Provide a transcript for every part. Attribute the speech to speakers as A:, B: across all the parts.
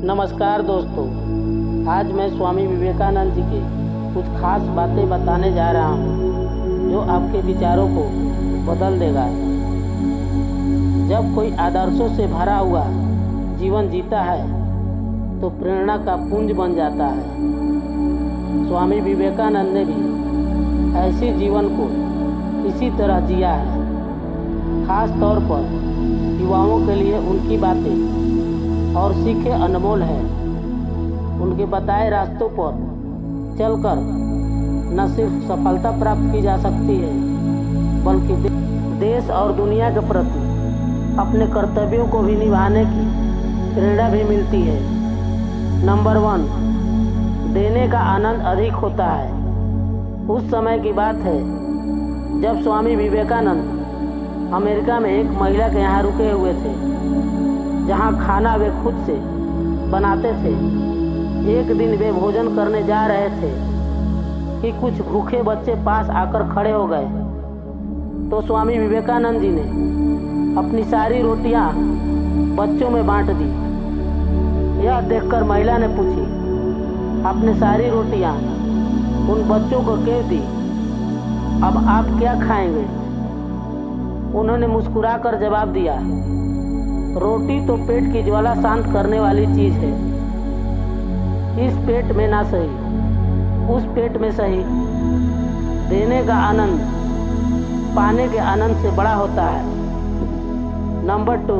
A: नमस्कार दोस्तों, आज मैं स्वामी विवेकानंद जी के कुछ खास बातें बताने जा रहा हूँ जो आपके विचारों को बदल देगा। जब कोई आदर्शों से भरा हुआ जीवन जीता है तो प्रेरणा का पुंज बन जाता है। स्वामी विवेकानंद ने भी ऐसे जीवन को इसी तरह जिया है। खास तौर पर युवाओं के लिए उनकी बातें और सीखें अनमोल है। उनके बताए रास्तों पर चलकर न सिर्फ सफलता प्राप्त की जा सकती है बल्कि देश और दुनिया के प्रति अपने कर्तव्यों को भी निभाने की प्रेरणा भी मिलती है। नंबर 1, देने का आनंद अधिक होता है। उस समय की बात है जब स्वामी विवेकानंद अमेरिका में एक महिला के यहाँ रुके हुए थे, जहाँ खाना वे खुद से बनाते थे। एक दिन वे भोजन करने जा रहे थे कि कुछ भूखे बच्चे पास आकर खड़े हो गए। तो स्वामी विवेकानंद जी ने अपनी सारी रोटियां बच्चों में बांट दी। यह देखकर महिला ने पूछी, आपने सारी रोटियां उन बच्चों को क्यों दी? अब आप क्या खाएंगे? उन्होंने मुस्कुराकर जवाब दिया, रोटी तो पेट की ज्वाला शांत करने वाली चीज है। इस पेट में ना सही उस पेट में सही देने का आनंद पाने के आनंद से बड़ा होता है। नंबर 2,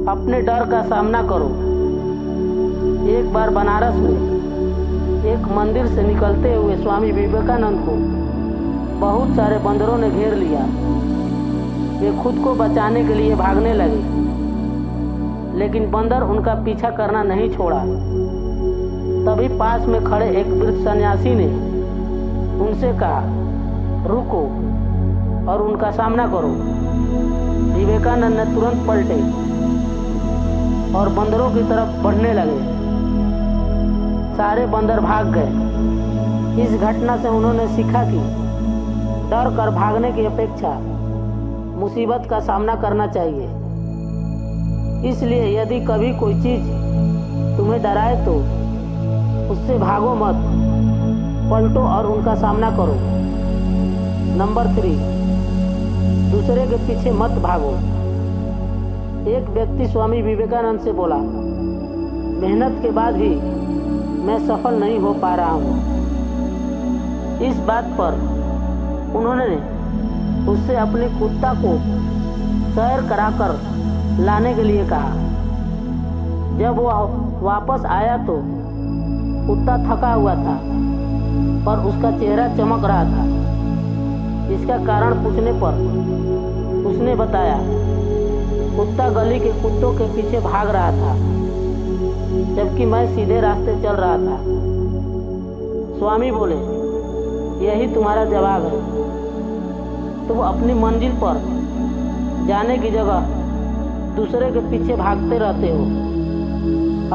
A: अपने डर का सामना करो। एक बार बनारस में एक मंदिर से निकलते हुए स्वामी विवेकानंद को बहुत सारे बंदरों ने घेर लिया। वे खुद को बचाने के लिए भागने लगे, लेकिन बंदर उनका पीछा करना नहीं छोड़ा। तभी पास में खड़े एक वृद्ध सन्यासी ने उनसे कहा, रुको और उनका सामना करो। विवेकानंद ने तुरंत पलटे और बंदरों की तरफ बढ़ने लगे। सारे बंदर भाग गए। इस घटना से उन्होंने सीखा कि डर कर भागने की अपेक्षा मुसीबत का सामना करना चाहिए। इसलिए यदि कभी कोई चीज तुम्हें डराए तो उससे भागो मत, पलटो और उनका सामना करो। नंबर 3, दूसरे के पीछे मत भागो। एक व्यक्ति स्वामी विवेकानंद से बोला, मेहनत के बाद भी मैं सफल नहीं हो पा रहा हूँ। इस बात पर उन्होंने उससे अपने कुत्ता को सैर कराकर लाने के लिए कहा। जब वह वापस आया तो कुत्ता थका हुआ था, पर उसका चेहरा चमक रहा था। इसका कारण पूछने पर उसने बताया, कुत्ता गली के कुत्तों के पीछे भाग रहा था, जबकि मैं सीधे रास्ते चल रहा था। स्वामी बोले, यही तुम्हारा जवाब है। तुम अपनी मंजिल पर जाने की जगह दूसरे के पीछे भागते रहते हो।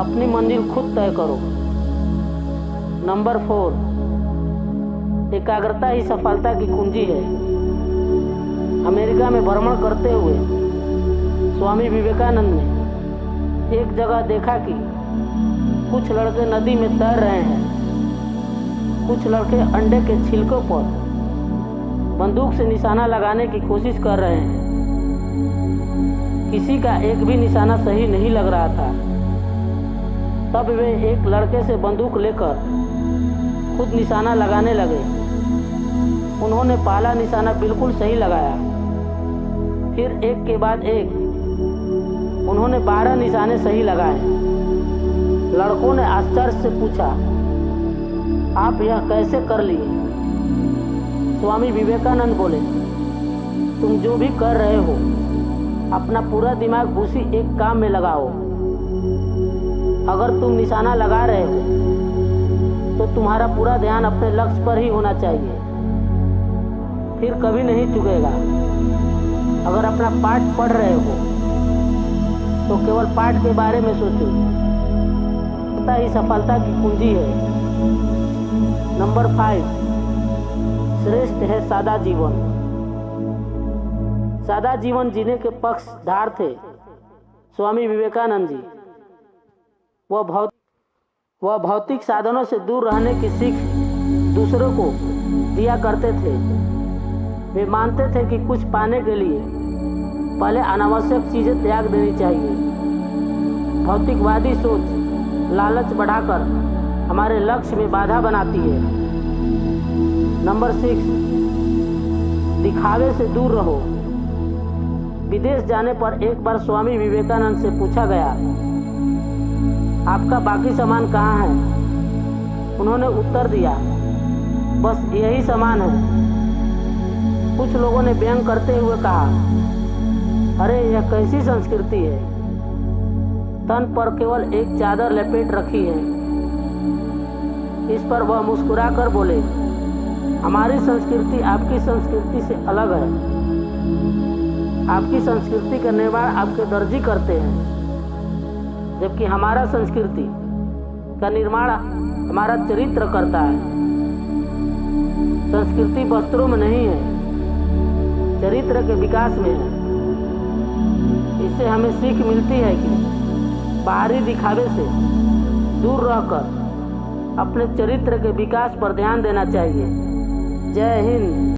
A: अपनी मंजिल खुद तय करो। नंबर 4, एकाग्रता ही सफलता की कुंजी है। अमेरिका में भ्रमण करते हुए स्वामी विवेकानंद ने एक जगह देखा कि कुछ लड़के नदी में तैर रहे हैं। कुछ लड़के अंडे के छिलकों पर बंदूक से निशाना लगाने की कोशिश कर रहे हैं। किसी का एक भी निशाना सही नहीं लग रहा था। तब वे एक लड़के से बंदूक लेकर खुद निशाना लगाने लगे। उन्होंने पहला निशाना बिल्कुल सही लगाया। फिर एक के बाद एक उन्होंने 12 निशाने सही लगाए। लड़कों ने आश्चर्य से पूछा, आप यह कैसे कर लिए? स्वामी विवेकानंद बोले, तुम जो भी कर रहे हो अपना पूरा दिमाग उसी एक काम में लगाओ। अगर तुम निशाना लगा रहे हो तो तुम्हारा पूरा ध्यान अपने लक्ष्य पर ही होना चाहिए, फिर कभी नहीं चूकेगा। अगर अपना पाठ पढ़ रहे हो तो केवल पाठ के बारे में सोचो। ही सफलता की कुंजी है। नंबर 5, श्रेष्ठ है सादा जीवन। सादा जीवन जीने के पक्षधार थे स्वामी विवेकानंद जी। वह भौत वह भौतिक साधनों से दूर रहने की सीख दूसरों को दिया करते थे। वे मानते थे कि कुछ पाने के लिए पहले अनावश्यक चीज़ें त्याग देनी चाहिए। भौतिकवादी सोच लालच बढ़ाकर हमारे लक्ष्य में बाधा बनाती है। नंबर 6, दिखावे से दूर रहो। विदेश जाने पर एक बार स्वामी विवेकानंद से पूछा गया, आपका बाकी सामान कहाँ है? उन्होंने उत्तर दिया, बस यही सामान है। कुछ लोगों ने व्यंग करते हुए कहा, अरे यह कैसी संस्कृति है, तन पर केवल एक चादर लपेट रखी है। इस पर वह मुस्कुराकर बोले, हमारी संस्कृति आपकी संस्कृति से अलग है। आपकी संस्कृति का निर्माण आपके दर्जी करते हैं, जबकि हमारा संस्कृति का निर्माण हमारा चरित्र करता है। संस्कृति वस्त्रों में नहीं है, चरित्र के विकास में है। इससे हमें सीख मिलती है कि बाहरी दिखावे से दूर रहकर अपने चरित्र के विकास पर ध्यान देना चाहिए। जय हिंद।